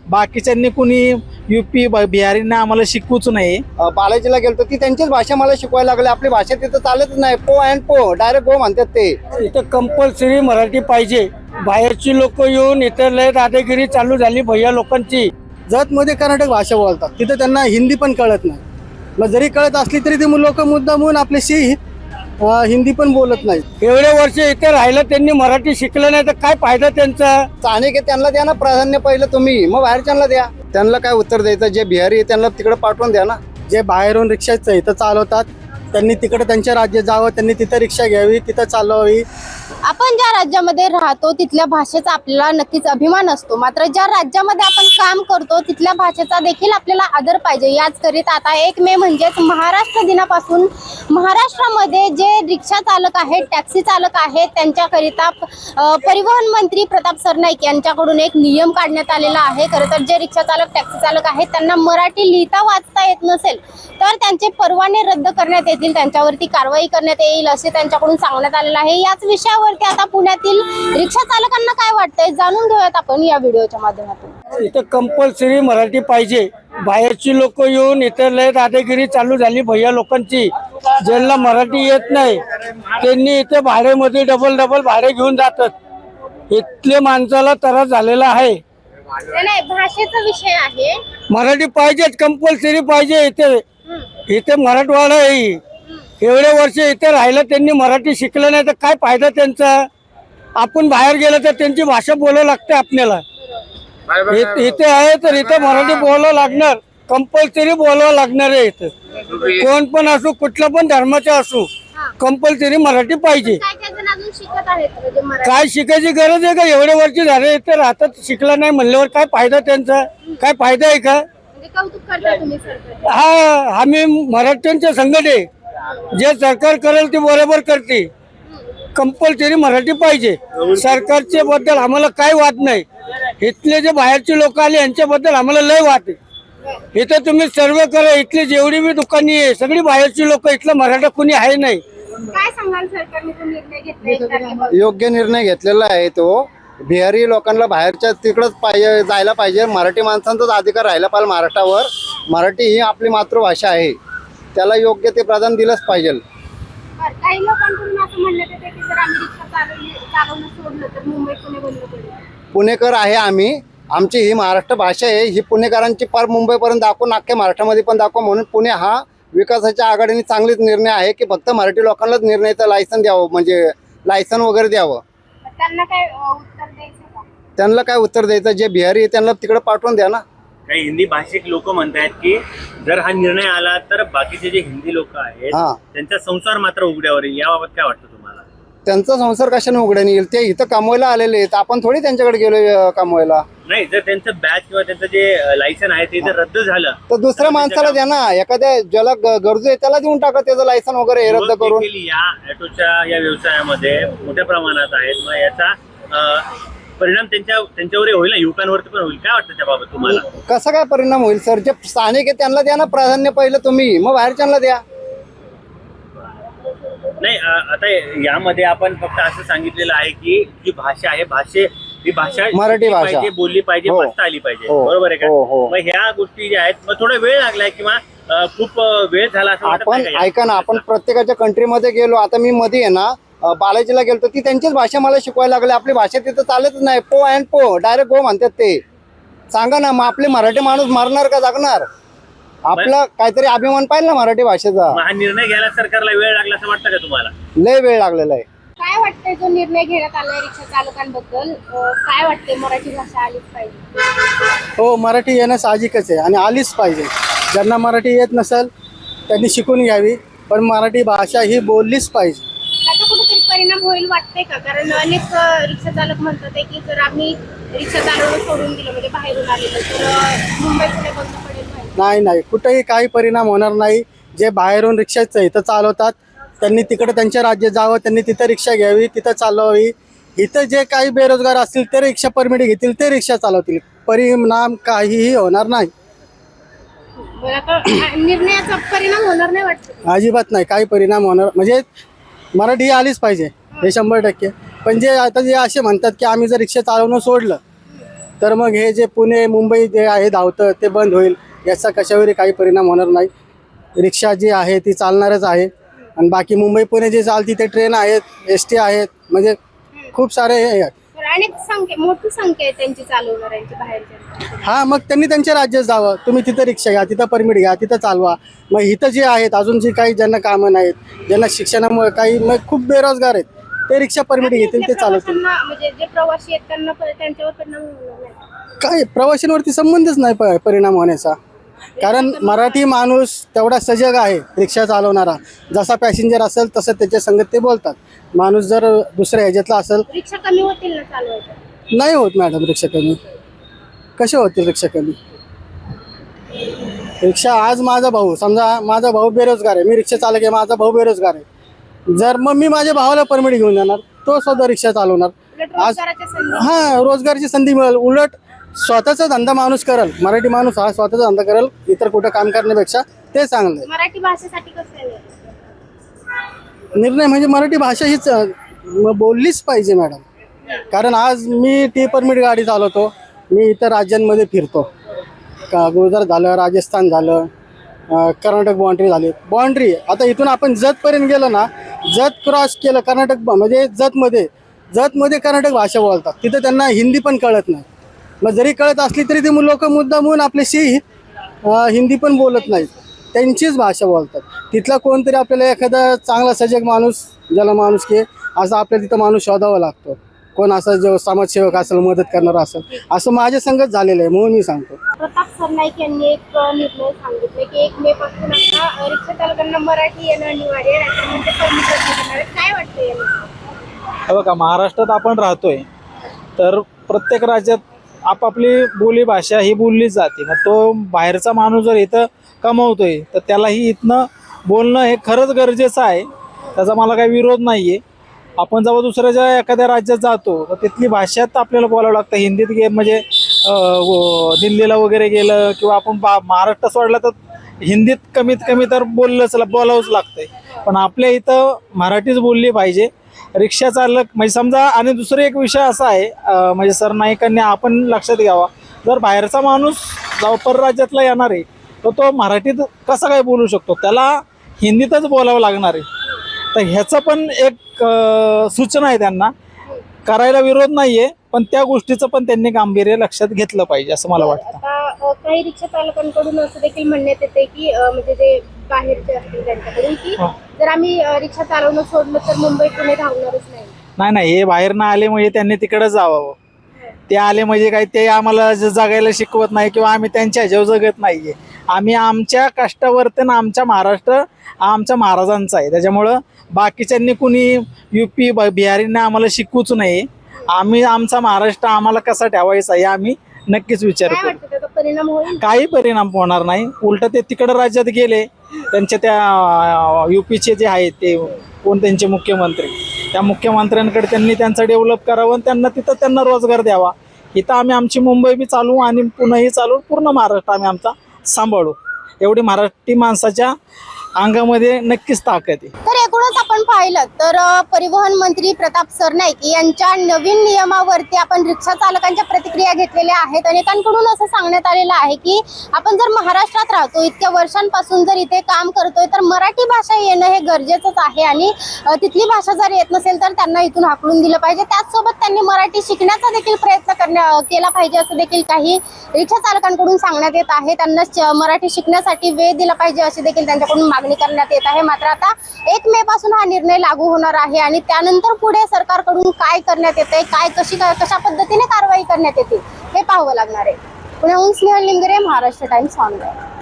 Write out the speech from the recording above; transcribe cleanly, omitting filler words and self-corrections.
बाकीच्यांनी कुणी युपी बिहारींना आम्हाला शिकवूच नाही. बालाजीला गेलो ती त्यांचीच भाषा मला शिकवायला लागली. आपली भाषा तिथं चालतच नाही. पो अँड पो डायरेक्ट गो म्हणतात ते. इथं कंपल्सरी मराठी पाहिजे. बाहेरची लोक येऊन इथं लय दादागिरी चालू झाली भैया लोकांची. जतमध्ये कर्नाटक भाषा बोलतात, तिथं त्यांना हिंदी पण कळत नाही. मग जरी कळत असली तरी ते लोक मुद्दाम म्हणून आपल्याशी हिंदी पण बोलत नाही. एवढे वर्ष इथे राहिलं त्यांनी मराठी शिकलं नाही तर काय फायदा त्यांचा. स्थानिक आहे त्यांना द्या ना प्राधान्य पहिलं तुम्ही, मग बाहेरच्यांना द्या. त्यांना काय उत्तर द्यायचं? जे बिहारी आहे त्यांना तिकडे पाठवून द्या ना. जे बाहेरून रिक्षाचं इथं चालवतात त्यांनी तिकडे त्यांच्या राज्यात जावं, त्यांनी तिथं रिक्षा घ्यावी, तिथं चालवावी. आपण ज्या राज्यामध्ये राहतो तिथल्या भाषेचा आपल्याला नक्कीच अभिमान असतो. मात्र ज्या राज्यामध्ये आपण काम करतो तिथल्या भाषेचा देखील आपल्याला आदर पाहिजे. याचकरिता आता 1 मे म्हणजेच महाराष्ट्र दिनापासून महाराष्ट्रामध्ये जे रिक्षा चालक आहेत, टॅक्सी चालक आहेत, त्यांच्याकरिता परिवहन मंत्री प्रताप सरनाईक यांच्याकडून एक नियम काढण्यात आलेला आहे. खरं तर जे रिक्षा चालक, टॅक्सी चालक आहेत त्यांना मराठी लिहिता वाचता येत नसेल तर त्यांचे परवाने रद्द करण्यात येतील, त्यांच्यावरती कारवाई करण्यात येईल असे त्यांच्याकडून सांगण्यात आलेलं आहे. याच विषयावरती आता पुण्यातील रिक्षा चालकांना काय वाटतंय जाणून घेऊयात आपण या व्हिडिओच्या माध्यमातून. इथं कंपल्सरी मराठी पाहिजे. बाहेरची लोक येऊन इथं लय दादागिरी चालू झाली भैया लोकांची. ज्यांना मराठी येत नाही त्यांनी इथे भाड्यामध्ये डबल भाडे घेऊन जातात. इथले माणसाला त्रास झालेला आहे. नाही, भाषेचा विषय आहे. मराठी पाहिजेच, कंपल्सरी पाहिजे. इथे मराठवाडा आहे. एवढे वर्ष इथे राहिलं त्यांनी मराठी शिकलं नाही तर काय फायदा त्यांचा. आपण बाहेर गेलं तर त्यांची भाषा बोलावं लागते आपल्याला. इथे आहे तर इथे मराठी बोलावं लागणार, कंपल्सरी बोलावं लागणार आहे. इथं कोण पण असो, कुठल्या पण धर्माचा असो, कंपल्सरी मराठी पाहिजे. काय शिकायची गरज आहे का? एवढे वर्ष झाले इथे राहतात, शिकला नाही म्हणल्यावर काय फायदा त्यांचा? काय फायदा आहे का? हा, आम्ही मराठ्यांच्या संघट आहे. जे सरकार करेल ते बरोबर करते. कंपल्सरी मराठी पाहिजे. सरकारच्या बद्दल आम्हाला काय वाद नाही. इथले जे बाहेरचे लोक आले यांच्याबद्दल आम्हाला लय वाद आहे. इथं तुम्ही सर्वे करा, इथली जेवढी बी दुकानी आहे सगळी बाहेरची लोक, इथलं मराठा कोणी आहे नाही. काय सांगाल सरकारने तो निर्णय घेतला? योग्य निर्णय घेतलेला आहे तो. बिहारी लोकांना बाहेरच्या तिकडंच पाहिजे, जायला पाहिजे. मराठी माणसांचाच अधिकार राहिला पाहिजे महाराष्ट्रावर. मराठी ही आपली मातृभाषा आहे, त्याला योग्य ते प्राधान्य दिलंच पाहिजे. काही लोकांकडून असं म्हणण्यात येते की जर आम्ही रिक्षा चालवणं सोडलं तर मुंबई पुणे बंद पडेल. पुणेकर आहे आम्ही. आमची ही महाराष्ट्र भाषा आहे. ही पुणेकरांची पार मुंबईपर्यंत दाखवून, अख्ख्या महाराष्ट्रामध्ये पण दाखवा. म्हणून पुणे हा विकासाच्या आघाडीने चांगलीच निर्णय आहे की फक्त मराठी लोकांनाच निर्णयाचं लायसन द्यावं, म्हणजे लायसन वगैरे द्यावं. त्यांना काय उत्तर द्यायचं का? त्यांना काय उत्तर द्यायचं? जे बिहारी आहे त्यांना तिकडे पाठवून द्या ना. काही हिंदी भाषिक लोक म्हणतात की जर हा निर्णय आला तर बाकीचे जे हिंदी लोक आहेत त्यांचा संसार मात्र उघड्यावर येईल. याबाबत काय वाटतं तुम्हाला? त्यांचा संसार कशाने उघड्याने येईल? ते इथं कमवायला आलेले आहेत. आपण थोडी त्यांच्याकडे गेलो कमवायला. नाही, जर त्यांचं बॅच किंवा त्यांचं जे लायसन आहे ते जर रद्द झालं तर दुसऱ्या माणसाला द्या ना. एखाद्या ज्याला गरजू आहे त्याला देऊन टाका त्याचं लायसन वगैरे रद्द करून. या ऑटोच्या या व्यवसायामध्ये मोठ्या प्रमाणात आहेत. मग याचा परिणाम त्यांच्यावर होईल ना, युवकांवरती पण होईल. काय वाटतं त्याबाबत तुम्हाला? कसा काय परिणाम होईल सर? जे स्थानिक आहे त्यांना द्या ना प्राधान्य पहिलं तुम्ही, मग बाहेरच्यांना द्या. नाही, आता यामध्ये आपण फक्त असं सांगितलेलं आहे की जी भाषा आहे, ही भाषा मराठी भाषा बोलली पाहिजे, वाचता आली पाहिजे. बरोबर आहे का? मग ह्या गोष्टी ज्या आहेत, मग थोडा वेळ लागलाय किंवा खूप वेळ झाला असं वाटत आपण नाही का? ऐका ना, आपण प्रत्येकाच्या कंट्रीमध्ये गेलो. आता मी मध्ये आहे ना बालाजीला गेलो ती त्यांचीच भाषा मला शिकवायला लागली. आपली भाषा तिथं चालतच नाही. पो अँड पो डायरेक्ट गो म्हणतात ते. सांगा ना, मग आपले मराठी माणूस मारणार का जागणार? आपला काहीतरी अभिमान पाहिजे ना मराठी भाषेचा. हा निर्णय घ्यायला सरकारला वेळ लागला असं वाटतं का तुम्हाला? लय वेळ लागलेला आहे. काय वाटतंय जो निर्णय घेण्यात आलाय रिक्षा चालकांबद्दल? काय वाटतंय, मराठी भाषा आलीच पाहिजे? हो, मराठी येणं साहजिकच आहे आणि आलीच पाहिजे. ज्यांना मराठी येत नसेल त्यांनी शिकून घ्यावी, पण मराठी भाषा ही बोललीच पाहिजे. त्याचा कुठेतरी परिणाम होईल वाटतंय का? कारण अनेक रिक्षा चालक म्हणतात की जर आम्ही रिक्षा चालवणं सोडून दिलं, म्हणजे बाहेरून आलेलं, तर मुंबई पुणे बंद पडेल. नाही, कुठेही काही परिणाम होणार नाही. जे बाहेरून रिक्षाचं इथं चालवतात त्यांनी तिकडे त्यांच्या राज्यात जावं, त्यांनी तिथं रिक्षा घ्यावी, तिथं चालवावी. इथं जे काही बेरोजगार असतील ते रिक्षा परमिट घेतील, ते रिक्षा चालवतील. परिणाम काहीही होणार नाही. निर्णयाचा परिणाम होणार नाही वाटतं? अजिबात नाही, काही परिणाम होणार. म्हणजे मराठी आलीच पाहिजे हे 100%. पण जे आता जे असे म्हणतात की आम्ही जर रिक्षा चालवणं सोडलं तर मग हे जे पुणे मुंबई जे आहे धावतं ते बंद होईल, याचा कशावरही काही परिणाम होणार नाही. रिक्षा जी आहे ती चालणारच आहे आणि बाकी मुंबई पुणे जे चालती ते ट्रेन आहेत, ST आहेत, म्हणजे खूप सारे हे आहेत. अनेक मोठी संख्या आहे त्यांची चालवणाऱ्यांची बाहेरच्या. हा, मग त्यांनी त्यांच्या राज्यात जावं. तुम्ही तिथं रिक्षा घ्या, तिथं परमिट घ्या, तिथं चालवा. मग इथं जे आहेत अजून जे काही ज्यांना कामं नाहीत, ज्यांना शिक्षणामुळे काही मग खूप बेरोजगार आहेत, ते रिक्षा परमिट घेतील, ते चालवतील. म्हणजे जे प्रवासी आहेत त्यांना त्यांच्यावर परिणाम होणार नाही. काय प्रवाशांवरती संबंधच नाही परिणाम होण्याचा. कारण मराठी माणूस तेवढा सजग आहे रिक्षा चालवणारा. जसा पॅसेंजर असेल तसं त्याच्या संगत ते बोलतात. माणूस जर दुसऱ्या ह्याच्यातला असेल, रिक्षा कमी होतील ना चालवायच्या? नाही होत मॅडम रिक्षा कमी. कसे होतील रिक्षा कमी? रिक्षा आज माझा भाऊ, समजा माझा भाऊ बेरोजगार आहे, मी रिक्षा चालक आहे, माझा भाऊ बेरोजगार आहे. जर मग मी माझ्या भावाला परमिट घेऊन जाणार, तो स्वतः रिक्षा चालवणार. आज रोजगाराची संधी मिळेल. उलट स्वतःचा धंदा माणूस करेल, मराठी माणूस हा स्वतःचा धंदा करेल, इतर कुठं काम करण्यापेक्षा ते चांगलं आहे. मराठी भाषेसाठी कसं आहे निर्णय म्हणजे मराठी भाषा हीच बोललीच पाहिजे मॅडम. कारण आज मी परमिट गाडी चालवतो, मी इतर राज्यांमध्ये फिरतो. गुजरात झालं, राजस्थान झालं, कर्नाटक बाँड्री आता इथून आपण जतपर्यंत गेलो ना, जत क्रॉस केलं कर्नाटक, म्हणजे जतमध्ये कर्नाटक भाषा बोलतात. तिथं त्यांना हिंदी पण कळत नाही. मग जरी कळत असली तरी ते लोक मुद्दामून आपल्याशी हिंदी पण बोलत नाहीत, त्यांचीच भाषा बोलतात. तिथला कोणतरी आपल्याला एखादा चांगला सजग माणूस, ज्याला माणूस की असं आपल्याला तिथं माणूस शोधावा लागतो. कोण असं जो समाजसेवक असेल, मदत करणारा असेल, असं माझ्या संगत झालेलं आहे, म्हणून मी सांगतो. प्रताप सरनाईक यांनी एक निर्णय सांगितले की 1 मे पासून आता रिक्षा चालकांना मराठी येणं अनिवार्य आहे, म्हणजे परमिट देणार. काय वाटतं याला? बघा, महाराष्ट्रात आपण राहतोय तर प्रत्येक राज्यात आपापली बोली भाषा ही बोलली जाते. मग तो बाहेरचा माणूस जर इथं कमवतोय तर त्यालाही इथनं बोलणं हे खरंच गरजेचं आहे. त्याचा मला काही विरोध नाही आहे. आपण जेव्हा दुसऱ्याच्या एखाद्या राज्यात जातो तर तिथली भाषात आपल्याला बोलावं लागतं. हिंदीत म्हणजे दिल्लीला वगैरे गेलं किंवा आपण महाराष्ट्र सोडला तर हिंदीत कमीत कमी तर बोलावंच लागतंय. पण आपल्या इथं मराठीच बोलली पाहिजे. रिक्षा चालक म्हणजे समजा, आणि दुसरा एक विषय असा आहे, म्हणजे सरनाईकांनी आपण लक्षात घ्यावा, जर बाहेरचा माणूस जेव्हा परराज्यातला येणार आहे तर तो मराठीत कसं काय बोलू शकतो? त्याला हिंदीतच बोलावं लागणार आहे. तर ह्याचं पण एक सूचना आहे त्यांना. करायला विरोध नाही आहे, पण त्या गोष्टीचं पण त्यांनी गांभीर्य लक्षात घेतलं पाहिजे असं मला वाटतं. आता काही रिक्षा चालकांकडून असं देखील म्हणण्यात येते की म्हणजे जे बाहेरचे असतील त्यांच्याकडून की जर आम्ही रिक्षा चालवणं सोडलं तर मुंबई पुणे धावणारच नाही. नाही, हे बाहेर ना आले म्हणजे त्यांनी तिकडे जावं. ते आले म्हणजे काय, ते आम्हाला जगायला शिकवत नाही किंवा आम्ही त्यांच्या ह्याच्यावर जगत नाहीये. आम्ही आमच्या कष्टावरती ना, आमच्या महाराष्ट्र आमच्या महाराजांचा आहे. त्याच्यामुळं बाकीच्यांनी कुणी UP बिहारींना आम्हाला शिकवूच नाही. आम्ही आमचा महाराष्ट्र आम्हाला कसा ठेवायचा आहे आम्ही नक्कीच विचार करू. त्याचा परिणाम होईल? काही परिणाम होणार नाही. उलट ते तिकडे राज्यात गेले, त्यांच्या त्या UPचे जे आहेत ते कोण त्यांचे मुख्यमंत्री, त्या मुख्यमंत्र्यांकडे त्यांनी त्यांचं डेव्हलप करावं आणि त्यांना रोजगार द्यावा. इथं आम्ही आमची मुंबई बी चालू आणि पुणेही चालू, पूर्ण महाराष्ट्र आम्ही आमचा सांभाळू. एवढी मराठी माणसाच्या अंगामध्ये नक्कीच ताकद आहे. तर एकूणच आपण पाहिलं तर परिवहन मंत्री प्रताप सरनाईक यांच्या नवीन नियमावरती आपण रिक्षा चालकांच्या प्रतिक्रिया घेतलेल्या आहेत. अनेकांकडून असं सांगण्यात आलेलं आहे की आपण जर महाराष्ट्रात राहतो, इतक्या वर्षांपासून जर इथे काम करतोय, तर मराठी भाषा येणं हे गरजेचंच आहे आणि तिथली भाषा जर येत नसेल तर त्यांना इथून हाकलून दिलं पाहिजे. त्याचसोबत त्यांनी मराठी शिकण्याचा देखील प्रयत्न केला पाहिजे असं देखील काही रिक्षा चालकांकडून सांगण्यात येत आहे. त्यांना मराठी शिकण्यासाठी वेळ दिला पाहिजे अशी देखील त्यांच्याकडून मागणी करण्यात येत आहे. मात्र आता 1 मे पासून हा निर्णय लागू होणार आहे आणि त्यानंतर पुढे सरकारकडून काय करण्यात येते, कशा पद्धतीने कारवाई करण्यात येते हे पाहावं लागणार आहे. पुण्याहून स्नेहल लिंगरे, महाराष्ट्र टाइम्स ऑनलाईन.